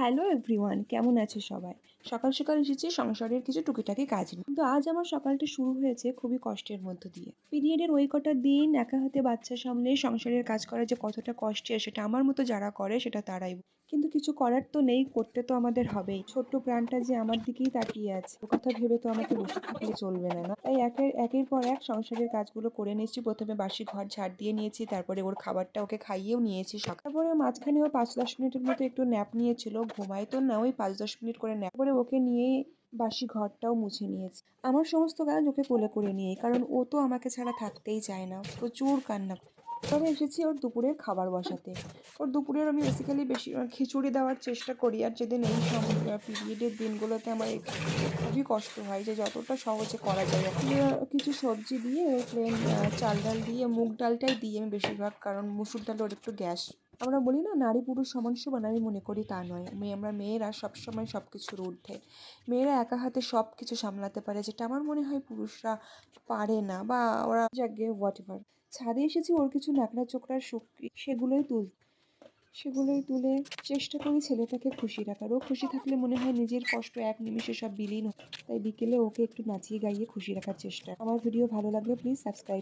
Hello everyone, কেমন আছে সবাই? সকাল সকাল এসেছি সংসারের কিছু টুকিটাকি কাজ নিয়ে। কিন্তু আজ আমার সকালটা শুরু হয়েছে খুবই কষ্টের মধ্য দিয়ে। পিরিয়ডের ওই কটা দিন একা হাতে বাচ্চা সামলে সংসারের কাজ করা যে কতটা কষ্টের সেটা আমার মতো যারা করে সেটা তারাই কিন্তু কিছু করার তো নেই, করতে তো আমাদের হবেই। ছোট্ট প্রাণটা যে আমার দিকেই তাকিয়ে আছে, ওর কথা ভেবে তো আমাকে বসে থাকলে চলবে না, না? তাই একের পর এক সংসারের কাজগুলো করে নিচ্ছি। প্রথমে বাসি ঘর ঝাড় দিয়ে নিয়েছি, তারপরে ওর খাবারটা ওকে খাইয়েও নিয়েছি সকাল। তারপরে মাঝখানে ও ৫-১০ মিনিটের মতো একটু ন্যাপ নিয়েছিল। ঘুমায় তো না, ওই ৫-১০ মিনিট করে ন্যাপ করে ওকে নিয়েই বাসি ঘরটাও মুছে নিয়েছি। আমার সমস্ত কাজ ওকে কোলে করে নিয়েই, কারণ ও তো আমাকে ছাড়া থাকতেই চায় না, প্রচুর কান্না করে। তবে এসেছি ওর দুপুরের খাবার বসাতে। ওর দুপুরের আমি বেসিক্যালি বেশি খিচুড়ি দেওয়ার চেষ্টা করি। আর যেদিন এই পিরিয়ডের দিনগুলোতে আমার খুবই কষ্ট হয় যে যতটা সহজে করা যায় কিছু সবজি দিয়ে ওই প্লেন চাল ডাল দিয়ে মুগ ডালটাই দিই আমি বেশিরভাগ, কারণ মুসুর ডাল ওর একটু গ্যাস। আমরা বলি না নারী পুরুষ সমান সমান, আমি মনে করি তা নয়। আমরা মেয়েরা সবসময় সব কিছুর ঊর্ধ্বে। মেয়েরা একা হাতে সব কিছু সামলাতে পারে, যেটা আমার মনে হয় পুরুষরা পারে না, বা ওরা যাকে হোয়াট এভার। ছাদে এসেছি ওর কিছু ন্যাকড়া চোকড়ার শুকি, সেগুলোই তুলে চেষ্টা করি ছেলেটাকে খুশি রাখার। ও খুশি থাকলে মনে হয় নিজের কষ্ট এক নিমিষে সব বিলীন হয়। তাই বিকেলে ওকে একটু নাচিয়ে গাইয়ে খুশি রাখার চেষ্টা। আমার ভিডিও ভালো লাগলে প্লিজ সাবস্ক্রাইব।